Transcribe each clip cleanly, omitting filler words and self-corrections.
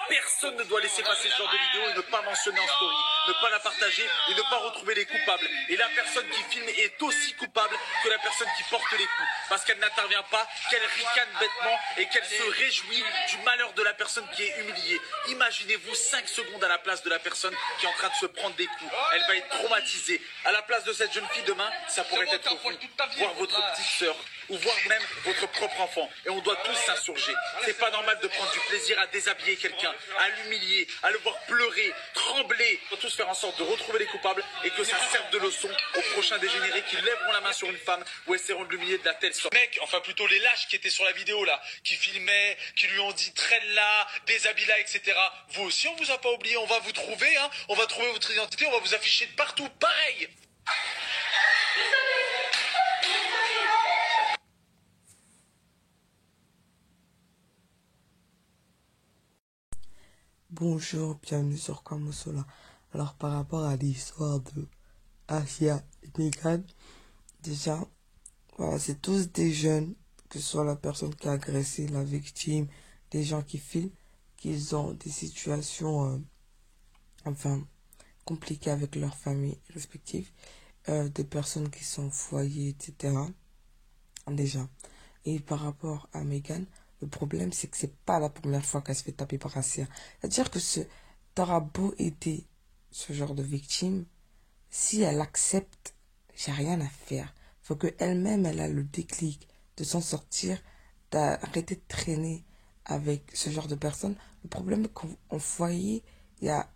Personne ne doit laisser passer ce genre de vidéo et ne pas mentionner en story, ne pas la partager et ne pas retrouver les coupables. Et la personne qui filme est aussi coupable que la personne qui porte les coups. Parce qu'elle n'intervient pas, qu'elle ricane bêtement et qu'elle se réjouit du malheur de la personne qui est humiliée. Imaginez-vous 5 secondes à la place de la personne qui est en train de se prendre des coups. Elle va être traumatisée. À la place de cette jeune fille demain, ça pourrait être vous, voir votre petite sœur ou voir même votre propre enfant. Et on doit tous s'insurger. C'est pas normal de prendre du plaisir à déshabiller quelqu'un, à l'humilier, à le voir pleurer, trembler. On doit tous faire en sorte de retrouver les coupables et que ça serve de leçon aux prochains dégénérés qui lèveront la main sur une femme ou essaieront de l'humilier de la telle sorte. Mec, enfin plutôt les lâches qui étaient sur la vidéo là, qui filmaient, qui lui ont dit traîne-la, déshabille-la, etc. Vous aussi, on vous a pas oublié, on va vous trouver, hein. On va trouver votre identité, on va vous afficher de partout, pareil. Bonjour, bienvenue sur Kamosola. Alors par rapport à l'histoire de Asia et Megan, déjà, voilà, c'est tous des jeunes, que ce soit la personne qui a agressé, la victime, des gens qui filment, qu'ils ont des situations, compliquées avec leurs familles respectives, des personnes qui sont au foyer, etc. Déjà. Et par rapport à Megan, le problème, c'est que c'est pas la première fois qu'elle se fait taper par Asia. C'est-à-dire que t'auras beau aider ce genre de victime, si elle accepte, j'ai rien à faire. Faut que elle-même, elle a le déclic de s'en sortir, d'arrêter de traîner avec ce genre de personnes. Le problème est qu'en foyer, il y a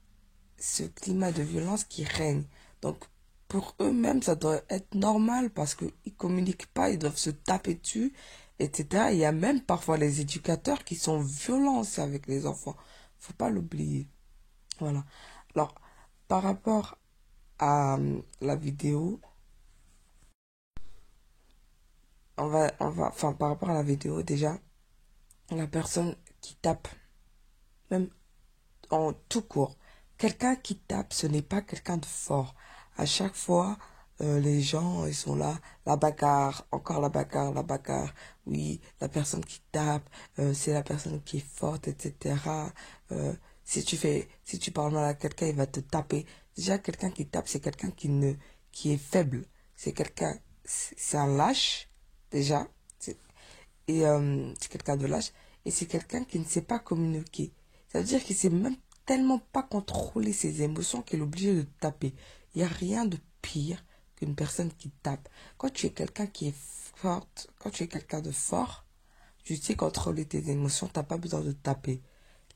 ce climat de violence qui règne. Donc, pour eux-mêmes, ça doit être normal parce qu'ils communiquent pas, ils doivent se taper dessus, etc. Il y a même parfois les éducateurs qui sont violents aussi avec les enfants. Faut pas l'oublier. Voilà. Alors, par rapport à la vidéo, par rapport à la vidéo, déjà, la personne qui tape, même en tout court, quelqu'un qui tape, ce n'est pas quelqu'un de fort. À chaque fois, les gens, ils sont là, la bagarre, encore la bagarre, la bagarre. Oui, la personne qui tape, c'est la personne qui est forte, etc. Si tu parles mal à quelqu'un, il va te taper. Déjà, quelqu'un qui tape, c'est quelqu'un qui est faible. C'est un lâche, déjà. C'est quelqu'un de lâche. Et c'est quelqu'un qui ne sait pas communiquer. Ça veut dire qu'il sait même tellement pas contrôler ses émotions qu'il est obligé de taper. Il n'y a rien de pire qu'une personne qui tape. Quand tu es quelqu'un qui est forte, quand tu es quelqu'un de fort, tu sais contrôler tes émotions, tu n'as pas besoin de taper.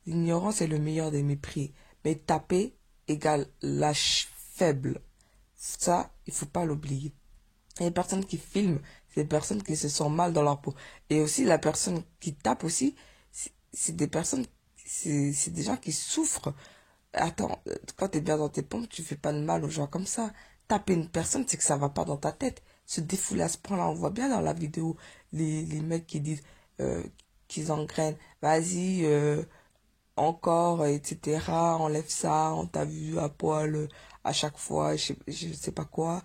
L'ignorance est le meilleur des mépris. Mais taper égale lâche faible. Ça, il faut pas l'oublier. Et les personnes qui filment, c'est des personnes qui se sentent mal dans leur peau. Et aussi, la personne qui tape aussi, c'est des personnes, c'est des gens qui souffrent. Attends, quand t'es bien dans tes pompes, tu fais pas de mal aux gens comme ça. Taper une personne, c'est que ça va pas dans ta tête. Se défouler à ce point-là, on voit bien dans la vidéo les mecs qui disent qu'ils engrainent. Vas-y, encore, etc. Enlève ça, on t'a vu à poil à chaque fois, je sais pas quoi.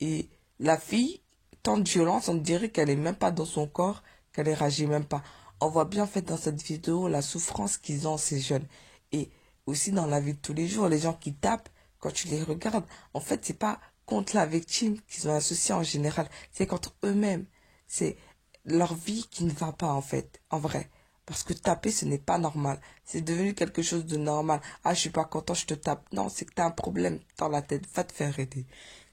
Et la fille, tant de violence, on dirait qu'elle est même pas dans son corps, qu'elle est réagit même pas. On voit bien en fait dans cette vidéo la souffrance qu'ils ont ces jeunes. Et aussi dans la vie de tous les jours, les gens qui tapent, quand tu les regardes, en fait c'est pas contre la victime qu'ils ont un souci en général, c'est contre eux-mêmes. C'est leur vie qui ne va pas en fait, en vrai. Parce que taper, ce n'est pas normal. C'est devenu quelque chose de normal. Ah, je suis pas content, je te tape. Non, c'est que t'as un problème dans la tête. Va te faire aider.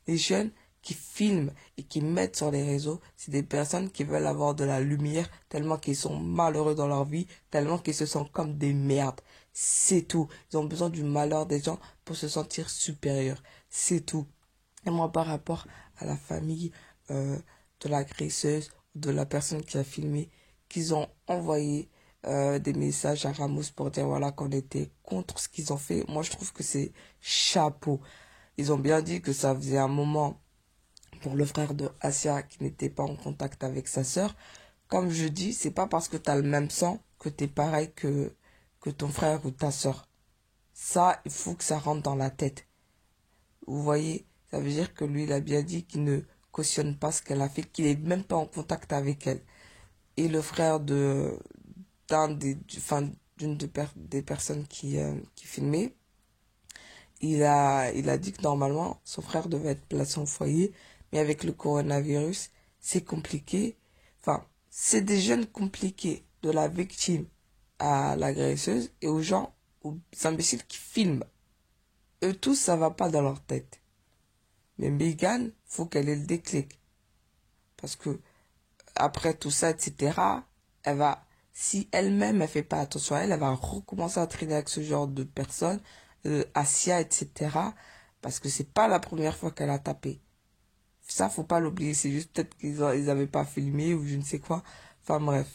Les jeunes qui filment et qui mettent sur les réseaux, c'est des personnes qui veulent avoir de la lumière, tellement qu'ils sont malheureux dans leur vie, tellement qu'ils se sentent comme des merdes. C'est tout. Ils ont besoin du malheur des gens pour se sentir supérieurs. C'est tout. Et moi, par rapport à la famille de l'agresseuse, de la personne qui a filmé, qu'ils ont envoyé des messages à Ramos pour dire voilà qu'on était contre ce qu'ils ont fait. Moi, je trouve que c'est chapeau. Ils ont bien dit que ça faisait un moment pour le frère de Asia qui n'était pas en contact avec sa sœur. Comme je dis, c'est pas parce que tu as le même sang que tu es pareil que ton frère ou ta sœur. Ça, il faut que ça rentre dans la tête. Vous voyez, ça veut dire que lui, il a bien dit qu'il ne cautionne pas ce qu'elle a fait, qu'il est même pas en contact avec elle. Et le frère des personnes qui filmaient. Il a dit que normalement, son frère devait être placé en foyer, mais avec le coronavirus, c'est compliqué. Enfin, c'est des jeunes compliqués, de la victime à l'agresseuse et aux gens, aux imbéciles qui filment. Eux tous, ça va pas dans leur tête. Mais Megan, faut qu'elle ait le déclic. Parce que, après tout ça, etc., si elle-même, elle fait pas attention à elle, elle va recommencer à traîner avec ce genre de personnes, Asia, etc. Parce que c'est pas la première fois qu'elle a tapé. Ça, faut pas l'oublier. C'est juste peut-être qu'ils avaient pas filmé ou je ne sais quoi. Enfin, bref.